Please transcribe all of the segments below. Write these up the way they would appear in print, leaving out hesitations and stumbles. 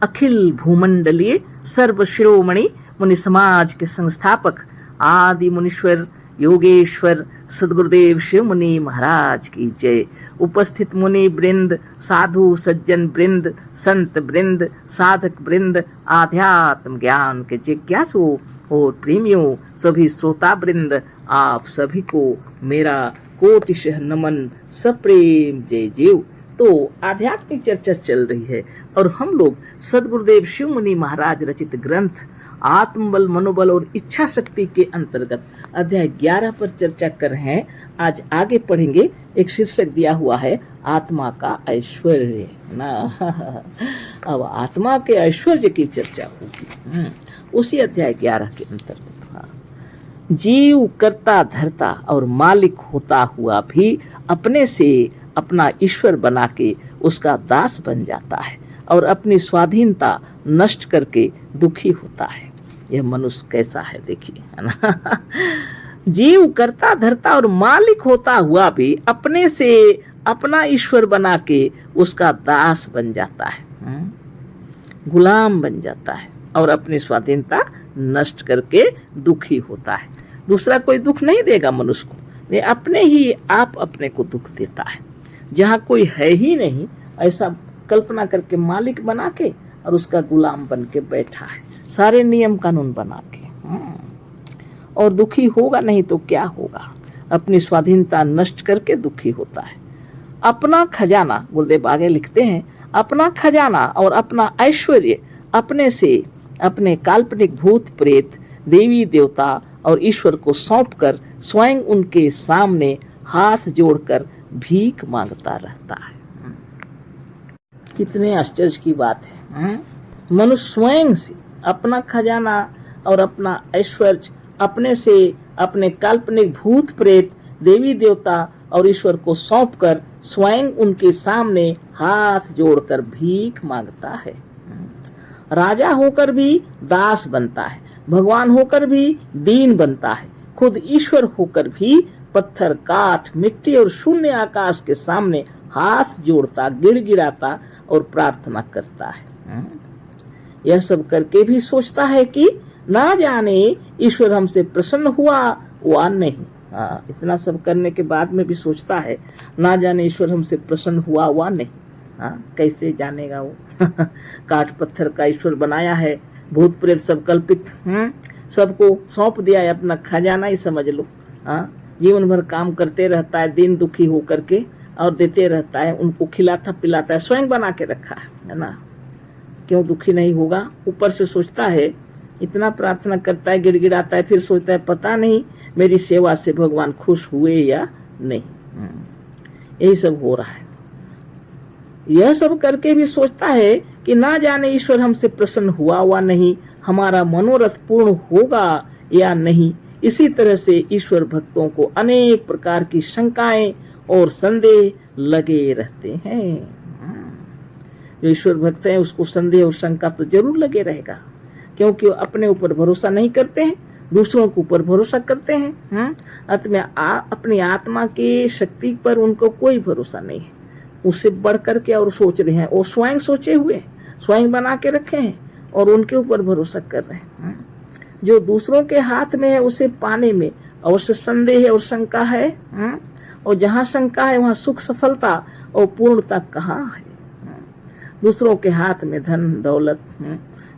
अखिल भूमंडलीय सर्व शिरोमणि मुनि समाज के संस्थापक आदि मुनीश्वर योगेश्वर सदगुरुदेव शिव मुनि महाराज की जय। उपस्थित मुनि वृंद, साधु सज्जन वृंद, संत वृंद, साधक वृंद, आध्यात्म ज्ञान के जिज्ञासु और प्रेमियों, सभी श्रोता वृंद, आप सभी को मेरा कोटिशः नमन, सप्रेम जय जीव। तो आध्यात्मिक चर्चा चल रही है और हम लोग सदगुरुदेव शिव मुनि महाराज रचित ग्रंथ आत्मबल, मनोबल और इच्छा शक्ति के अंतर्गत अध्याय 11 पर चर्चा कर रहे हैं। आज आगे पढ़ेंगे। एक शीर्षक दिया हुआ है आत्मा का ऐश्वर्य ना। अब आत्मा के ऐश्वर्य की चर्चा होगी उसी अध्याय 11 के अंतर्गत। जीव कर्ता धर्ता और मालिक होता हुआ भी अपने से अपना ईश्वर बना के उसका दास बन जाता है और अपनी स्वाधीनता नष्ट करके दुखी होता है। यह मनुष्य कैसा है देखिए, है ना। जीव कर्ता धर्ता और मालिक होता हुआ भी अपने से अपना ईश्वर बना के उसका दास बन जाता है, गुलाम बन जाता है और अपनी स्वाधीनता नष्ट करके दुखी होता है। दूसरा कोई दुख नहीं देगा मनुष्य को, वे अपने ही आप अपने को दुख देता है। जहाँ कोई है ही नहीं ऐसा कल्पना करके मालिक बना के और उसका गुलाम बन के बैठा है, सारे नियम कानून बना के। और दुखी होगा नहीं तो क्या होगा, अपनी स्वाधीनता नष्ट करके दुखी होता है। अपना खजाना, गुरुदेव आगे लिखते हैं, अपना खजाना और अपना ऐश्वर्य अपने से अपने काल्पनिक भूत प्रेत, देवी देवता और ईश्वर को सौंपकर स्वयं उनके सामने हाथ जोड़कर भीख मांगता रहता है। कितने आश्चर्य की बात है। मनुष्य स्वयं से अपना खजाना और अपना ऐश्वर्य अपने से अपने काल्पनिक भूत प्रेत, देवी देवता और ईश्वर को सौंपकर स्वयं उनके सामने हाथ जोड़कर भीख मांगता है। राजा होकर भी दास बनता है, भगवान होकर भी दीन बनता है, खुद ईश्वर होकर भी पत्थर, काठ, मिट्टी और शून्य आकाश के सामने हाथ जोड़ता, गिड़गिड़ाता और प्रार्थना करता है। यह सब करके भी सोचता है कि ना जाने ईश्वर हमसे प्रसन्न हुआ वा नहीं। इतना सब करने के बाद में भी सोचता है ना जाने ईश्वर हमसे प्रसन्न हुआ वा नहीं। कैसे जानेगा वो। काठ पत्थर का ईश्वर बनाया है, भूत प्रेत सब कल्पित, सबको सौंप दिया है, अपना खजाना ही समझ लो। जीवन भर काम करते रहता है दिन दुखी हो करके और देते रहता है, उनको खिलाता पिलाता है, स्वयं बना के रखा है ना। क्यों दुखी नहीं होगा। ऊपर से सोचता है, इतना प्रार्थना करता है, गिड़गिड़ाता है, फिर सोचता है पता नहीं मेरी सेवा से भगवान खुश हुए या नहीं। यही सब हो रहा है। यह सब करके भी सोचता है कि ना जाने ईश्वर हमसे प्रसन्न हुआ वा नहीं, हमारा मनोरथ पूर्ण होगा या नहीं। इसी तरह से ईश्वर भक्तों को अनेक प्रकार की शंकाएं और संदेह लगे रहते हैं। जो ईश्वर भक्त है उसको संदेह और शंका तो जरूर लगे रहेगा, क्योंकि वो अपने ऊपर भरोसा नहीं करते हैं, दूसरों के ऊपर भरोसा करते हैं। अपनी आत्मा की शक्ति पर उनको कोई भरोसा नहीं है। उससे बढ़ करके और सोच रहे हैं, वो स्वयं सोचे हुए हैं, स्वयं बना के रखे हैं और उनके ऊपर भरोसा कर रहे हैं। जो दूसरों के हाथ में है उसे पाने में अवश्य संदेह और शंका है। और जहाँ शंका है वहाँ सुख सफलता और पूर्णता कहाँ है। दूसरों के हाथ में धन दौलत,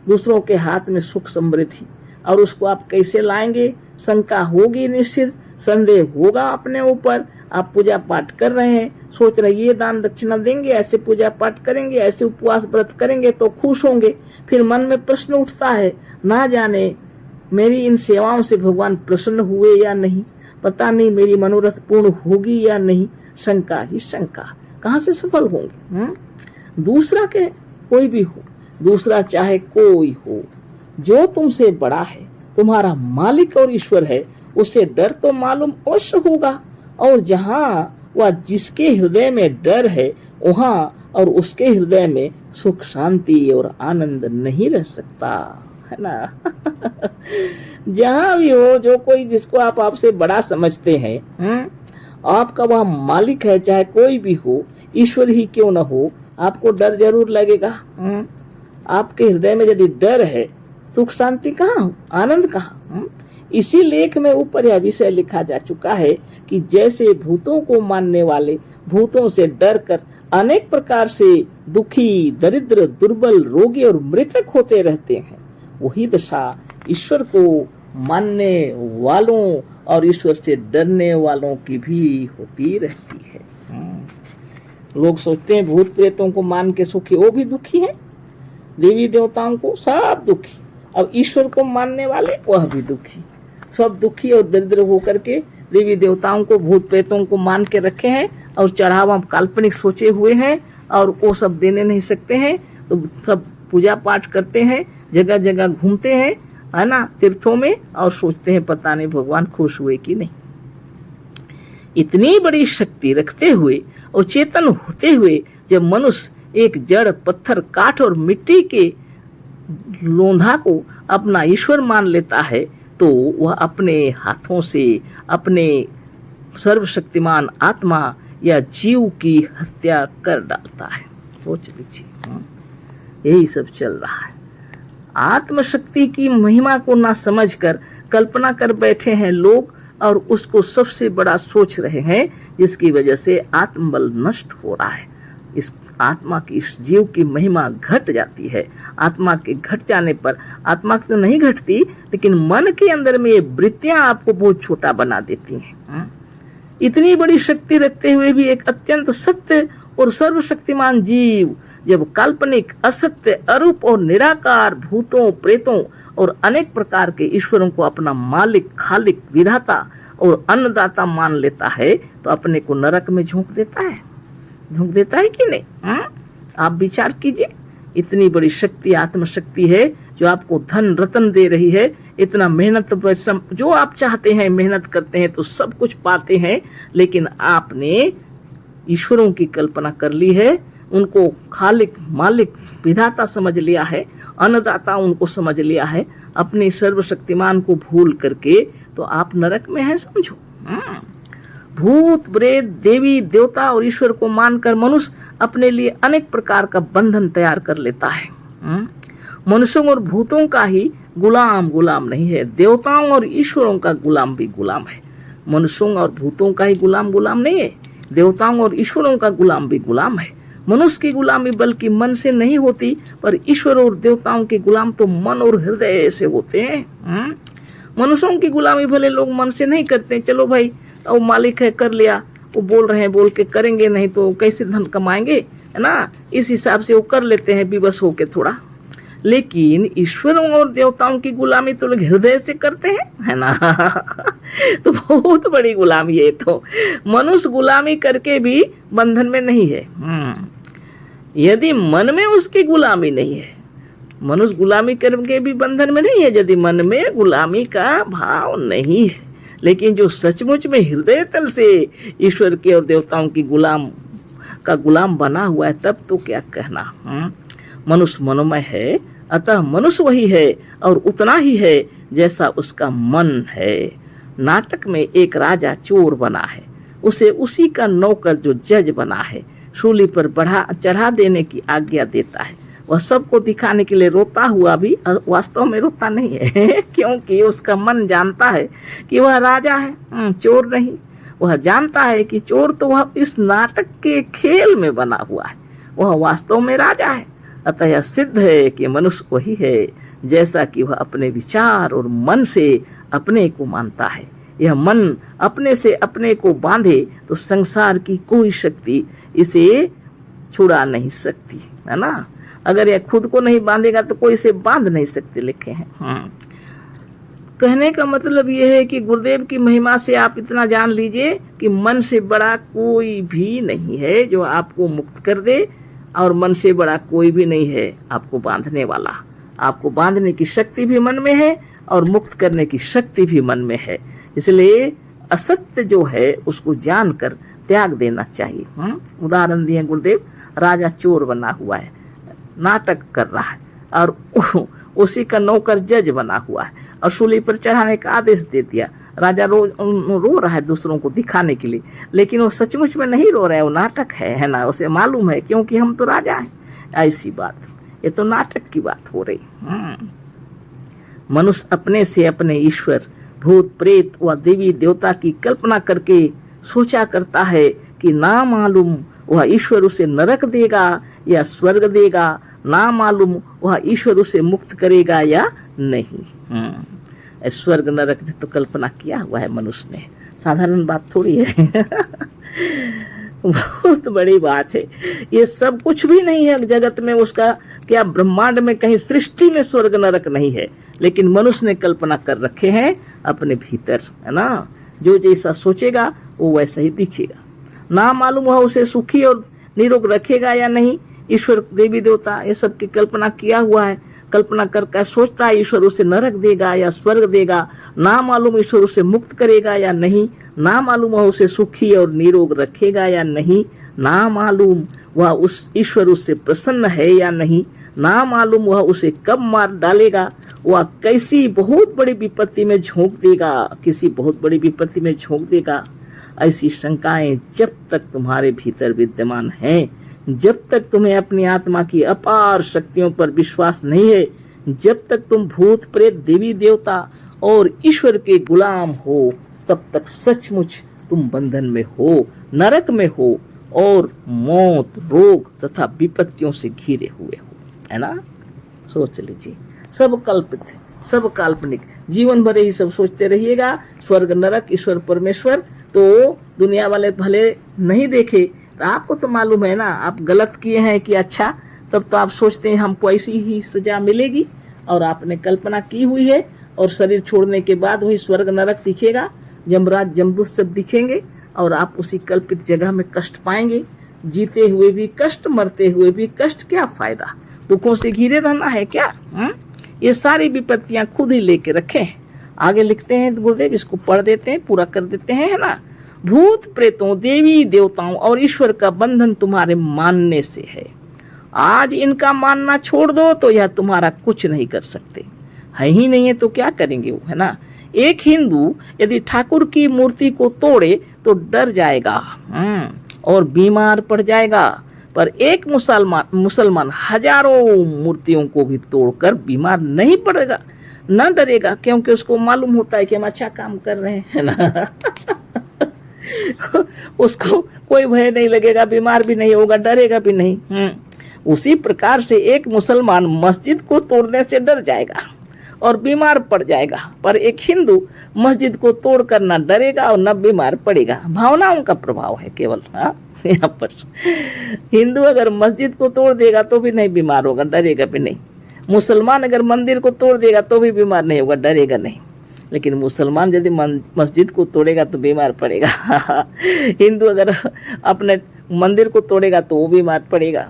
दूसरों के हाथ में सुख समृद्धि, और उसको आप कैसे लाएंगे। शंका होगी निश्चित, संदेह होगा अपने ऊपर। आप पूजा पाठ कर रहे हैं, सोच रहे ये दान दक्षिणा देंगे, ऐसे पूजा पाठ करेंगे, ऐसे उपवास व्रत करेंगे तो खुश होंगे। फिर मन में प्रश्न उठता है, ना जाने मेरी इन सेवाओं से भगवान प्रसन्न हुए या नहीं, पता नहीं मेरी मनोरथ पूर्ण होगी या नहीं। शंका ही शंका, कहाँ से सफल होंगे। दूसरा के कोई भी हो, दूसरा चाहे कोई हो, जो तुमसे बड़ा है, तुम्हारा मालिक और ईश्वर है, उससे डर तो मालूम अवश्य होगा। और जहाँ वह जिसके हृदय में डर है वहाँ और उसके हृदय में सुख शांति और आनंद नहीं रह सकता, है ना। जहाँ भी हो, जो कोई जिसको आप आपसे बड़ा समझते हैं, आपका वह मालिक है, चाहे कोई भी हो, ईश्वर ही क्यों न हो, आपको डर जरूर लगेगा। आपके हृदय में यदि डर है, सुख शांति कहाँ हो, आनंद कहाँ? इसी लेख में ऊपर यह विषय लिखा जा चुका है कि जैसे भूतों को मानने वाले भूतों से डर कर अनेक प्रकार से दुखी, दरिद्र, दुर्बल, रोगी और मृतक होते रहते हैं, वही दशा ईश्वर को मानने वालों और ईश्वर से डरने वालों की भी होती रहती है। लोग सोचते हैं भूत प्रेतों को मान के सुखी, वो भी दुखी है, देवी देवताओं को सब दुखी, अब ईश्वर को मानने वाले वह भी दुखी, सब दुखी और दरिद्र होकर के देवी देवताओं को, भूत प्रेतों को मान के रखे हैं और चढ़ावा काल्पनिक सोचे हुए हैं और वो सब देने नहीं सकते हैं, तो सब पूजा पाठ करते हैं, जगह जगह घूमते हैं, है ना, तीर्थों में, और सोचते हैं पता नहीं भगवान खुश हुए कि नहीं। इतनी बड़ी शक्ति रखते हुए और चेतन होते हुए जब मनुष्य एक जड़, पत्थर, काठ और मिट्टी के लोंधा को अपना ईश्वर मान लेता है, तो वह अपने हाथों से अपने सर्वशक्तिमान आत्मा या जीव की हत्या कर डालता है। सोच लीजिए, यही सब चल रहा है। आत्मशक्ति की महिमा को ना समझकर कल्पना कर बैठे हैं लोग और उसको सबसे बड़ा सोच रहे हैं, जिसकी वजह से आत्मबल नष्ट हो रहा है। इस आत्मा की, इस जीव की महिमा घट जाती है। आत्मा के घट जाने पर, आत्मा तो नहीं घटती, लेकिन मन के अंदर में ये वृत्तियां आपको बहुत छोटा बना देती हैं। इतनी बड़ी शक्ति रखते हुए भी एक अत्यंत सत्य और सर्वशक्तिमान जीव जब काल्पनिक, असत्य, अरूप और निराकार भूतों, प्रेतों और अनेक प्रकार के ईश्वरों को अपना मालिक, खालिक, विधाता और अन्नदाता मान लेता है, तो अपने को नरक में झोंक देता है कि नहीं? आप विचार कीजिए, इतनी बड़ी शक्ति, आत्मशक्ति है जो आपको धन रतन दे रही है, इतना मेहनत परिश्रम, जो आप चाहते हैं मेहनत करते हैं तो सब कुछ पाते हैं, लेकिन आपने ईश्वरों की कल्पना कर ली है, उनको खालिक, मालिक, विधाता समझ लिया है, अन्नदाता उनको समझ लिया है, अपने सर्वशक्तिमान को भूल करके, तो आप नरक में हैं, समझो। भूत, प्रेत, देवी देवता और ईश्वर को मानकर मनुष्य अपने लिए अनेक प्रकार का बंधन तैयार कर लेता है। मनुष्यों और भूतों का ही गुलाम नहीं है, देवताओं और ईश्वरों का गुलाम भी गुलाम है। मनुष्यों और भूतों का ही गुलाम नहीं है, देवताओं और ईश्वरों का गुलाम भी गुलाम है। मनुष्य की गुलामी बल्कि मन से नहीं होती, पर ईश्वर और देवताओं के गुलाम तो मन और हृदय से होते हैं। मनुष्यों की गुलामी भले लोग मन से नहीं करते, चलो भाई वो मालिक है कर लिया, वो बोल रहे हैं बोल के करेंगे, नहीं तो कैसे धन कमाएंगे, है ना, इस हिसाब से वो कर लेते हैं विवश होके थोड़ा। लेकिन ईश्वरों और देवताओं की गुलामी तो लोग हृदय से करते हैं, है ना। तो बहुत बड़ी गुलामी है। तो मनुष्य गुलामी करके भी बंधन में नहीं है। यदि मन में उसकी गुलामी नहीं है, मनुष्य गुलामी करके भी बंधन में नहीं है, यदि मन में गुलामी का भाव नहीं है। लेकिन जो सचमुच में हृदय तल से ईश्वर के और देवताओं की गुलाम बना हुआ है, तब तो क्या कहना। मनुष्य मनोमय है, अतः मनुष्य वही है और उतना ही है जैसा उसका मन है। नाटक में एक राजा चोर बना है, उसे उसी का नौकर जो जज बना है सूली पर चढ़ा देने की आज्ञा देता है। वह सबको दिखाने के लिए रोता हुआ भी वास्तव में रोता नहीं है क्योंकि उसका मन जानता है कि वह राजा है, चोर नहीं। वह जानता है कि चोर तो वह इस नाटक के खेल में बना हुआ है, वह वास्तव में राजा है। अतः यह सिद्ध है कि मनुष्य वही है जैसा कि वह अपने विचार और मन से अपने को मानता है। यह मन अपने से अपने को बांधे तो संसार की कोई शक्ति इसे छुड़ा नहीं सकती, है ना। अगर यह खुद को नहीं बांधेगा तो कोई इसे बांध नहीं सकते, लिखे हैं। कहने का मतलब यह है कि गुरुदेव की महिमा से आप इतना जान लीजिए कि मन से बड़ा कोई भी नहीं है जो आपको मुक्त कर दे, और मन से बड़ा कोई भी नहीं है आपको बांधने वाला। आपको बांधने की शक्ति भी मन में है और मुक्त करने की शक्ति भी मन में है। इसलिए असत्य जो है उसको जानकर त्याग देना चाहिए। उदाहरण दिए गुरुदेव, राजा चोर बना हुआ है, नाटक कर रहा है, और उसी का नौकर जज बना हुआ है और सूली पर चढ़ाने का आदेश दे दिया। राजा रो रहा है दूसरों को दिखाने के लिए, लेकिन वो सचमुच में नहीं रो रहा है, वो नाटक है ना, उसे मालूम है क्योंकि हम तो राजा हैं। ऐसी बात, ये तो नाटक की बात हो रही। मनुष्य अपने से अपने ईश्वर, भूत प्रेत व देवी देवता की कल्पना करके सोचा करता है कि ना मालूम वह ईश्वर उसे नरक देगा या स्वर्ग देगा, ना मालूम वह ईश्वर उसे मुक्त करेगा या नहीं। स्वर्ग नरक भी तो कल्पना किया हुआ है मनुष्य ने, साधारण बात थोड़ी है। बहुत बड़ी बात है। ये सब कुछ भी नहीं है जगत में, उसका क्या ब्रह्मांड में कहीं सृष्टि में स्वर्ग नरक नहीं है, लेकिन मनुष्य ने कल्पना कर रखे हैं अपने भीतर, है ना। जो जैसा सोचेगा वो वैसा ही दिखेगा। ना मालूम वह उसे सुखी और निरोग रखेगा या नहीं। ईश्वर देवी देवता ये सब की कल्पना किया हुआ है, कल्पना करके सोचता है ईश्वर उसे नरक देगा या स्वर्ग देगा, ना मालूम ईश्वर उसे मुक्त करेगा या नहीं, ना मालूम वह उसे सुखी और निरोग रखेगा या नहीं, ना मालूम वह उस ईश्वर उससे प्रसन्न है या नहीं, ना मालूम वह उसे कब मार डालेगा, वह कैसी बहुत बड़ी विपत्ति में झोंक देगा, किसी बहुत बड़ी विपत्ति में झोंक देगा। ऐसी शंकाएं जब तक तुम्हारे भीतर विद्यमान हैं, जब तक तुम्हें अपनी आत्मा की अपार शक्तियों पर विश्वास नहीं है, जब तक तुम भूत प्रेत देवी देवता और ईश्वर के गुलाम हो, तब तक सचमुच तुम बंधन में हो, नरक में हो और मौत, रोग तथा विपत्तियों से घिरे हुए हो, है ना। सोच लीजिए, सब कल्पित है, सब काल्पनिक। जीवन भर ही सब सोचते रहिएगा स्वर्ग नरक ईश्वर परमेश्वर, तो दुनिया वाले भले नहीं देखे तो आपको तो मालूम है ना आप गलत किए हैं कि अच्छा, तब तो आप सोचते हैं हमको ऐसी ही सजा मिलेगी, और आपने कल्पना की हुई है। और शरीर छोड़ने के बाद वही स्वर्ग नरक दिखेगा, यमराज जमदूत सब दिखेंगे, और आप उसी कल्पित जगह में कष्ट पाएंगे। जीते हुए भी कष्ट, मरते हुए भी कष्ट, क्या फायदा, दुखों से घिरे रहना है क्या। ये सारी विपत्तियां खुद ही लेके रखे हैं। आगे लिखते हैं गुरुदेव, इसको पढ़ देते हैं, पूरा कर देते हैं, है ना। भूत प्रेतों देवी देवताओं और ईश्वर का बंधन तुम्हारे मानने से है। आज इनका मानना छोड़ दो तो यह तुम्हारा कुछ नहीं कर सकते, है ही नहीं है तो क्या करेंगे वो, है ना। एक हिंदू यदि ठाकुर की मूर्ति को तोड़े तो डर जाएगा और बीमार पड़ जाएगा, पर एक मुसलमान हजारों मूर्तियों को भी तोड़कर बीमार नहीं पड़ेगा, न डरेगा, क्योंकि उसको मालूम होता है कि हम अच्छा काम कर रहे हैं, है ना। उसको कोई भय नहीं लगेगा, बीमार भी नहीं होगा, डरेगा भी नहीं। उसी प्रकार से एक मुसलमान मस्जिद को तोड़ने से डर जाएगा और बीमार पड़ जाएगा, पर एक हिंदू मस्जिद को तोड़कर न डरेगा और न बीमार पड़ेगा। भावनाओं का प्रभाव है केवल यहाँ पर। हिंदू अगर मस्जिद को तोड़ देगा तो भी नहीं बीमार होगा, डरेगा भी नहीं। मुसलमान अगर मंदिर को तोड़ देगा तो भी बीमार नहीं होगा, डरेगा नहीं। लेकिन मुसलमान यदि मस्जिद को तोड़ेगा तो बीमार पड़ेगा। हिंदू अगर अपने मंदिर को तोड़ेगा तो वो बीमार पड़ेगा।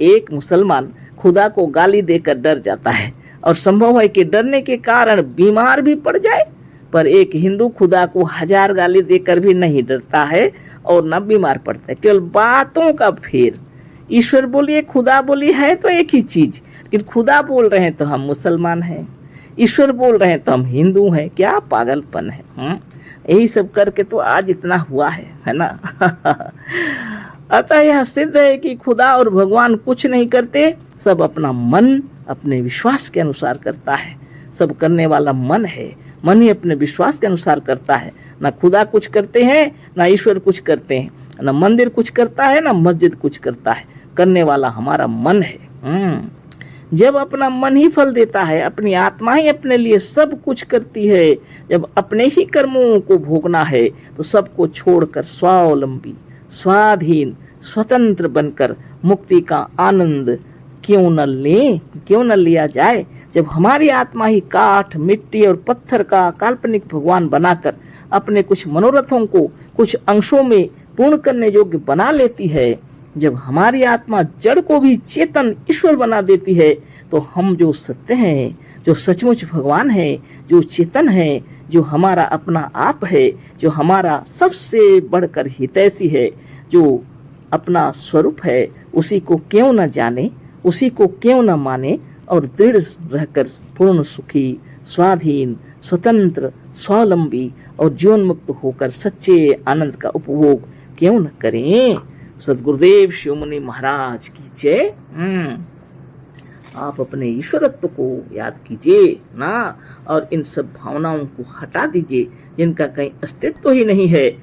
एक मुसलमान खुदा को गाली देकर डर जाता है और संभव है कि डरने के कारण बीमार भी पड़ जाए, पर एक हिंदू खुदा को 1000 गाली देकर भी नहीं डरता है और न बीमार पड़ता है। केवल बातों का फेर, ईश्वर बोलिए खुदा बोलिए है तो एक ही चीज, लेकिन खुदा बोल रहे हैं तो हम मुसलमान हैं, ईश्वर बोल रहे हैं तो हम हिंदू हैं, क्या पागलपन है। यही सब करके तो आज इतना हुआ है ना। अतः यह सिद्ध है कि खुदा और भगवान कुछ नहीं करते, सब अपना मन अपने विश्वास के अनुसार करता है। सब करने वाला मन है, मन ही अपने विश्वास के अनुसार करता है। ना खुदा कुछ करते हैं, ना ईश्वर कुछ करते हैं, ना मंदिर कुछ करता है, ना मस्जिद कुछ करता है। करने वाला हमारा मन है। जब अपना मन ही फल देता है, अपनी आत्मा ही अपने लिए सब कुछ करती है, जब अपने ही कर्मों को भोगना है तो सबको छोड़कर स्वावलंबी, स्वाधीन, स्वतंत्र बनकर मुक्ति का आनंद क्यों न लिया जाए। जब हमारी आत्मा ही काठ, मिट्टी और पत्थर का काल्पनिक भगवान बनाकर अपने कुछ मनोरथों को कुछ अंशों में पूर्ण करने योग्य बना लेती है, जब हमारी आत्मा जड़ को भी चेतन ईश्वर बना देती है, तो हम जो सत्य हैं, जो सचमुच भगवान है, जो चेतन है, जो हमारा अपना आप है, जो हमारा सबसे बढ़कर हितैषी है, जो अपना स्वरूप है, उसी को क्यों न जाने, उसी को क्यों न माने और दृढ़ रहकर पूर्ण सुखी, स्वाधीन, स्वतंत्र, स्वावलंबी और जीवन मुक्त होकर सच्चे आनंद का उपभोग क्यों न करें। सदगुरुदेव शिव मुनि महाराज की जय। आप अपने ईश्वरत्व को याद कीजिए ना, और इन सब भावनाओं को हटा दीजिए जिनका कहीं अस्तित्व ही नहीं है,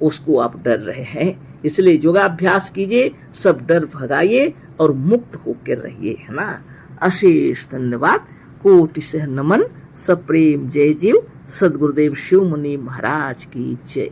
उसको आप डर रहे हैं। इसलिए योगाभ्यास कीजिए, सब डर भगाइए और मुक्त होकर रहिए, है ना। अशेष धन्यवाद, कोटि से नमन, सप्रेम जय जीव। सदगुरुदेव शिव मुनि महाराज की जय।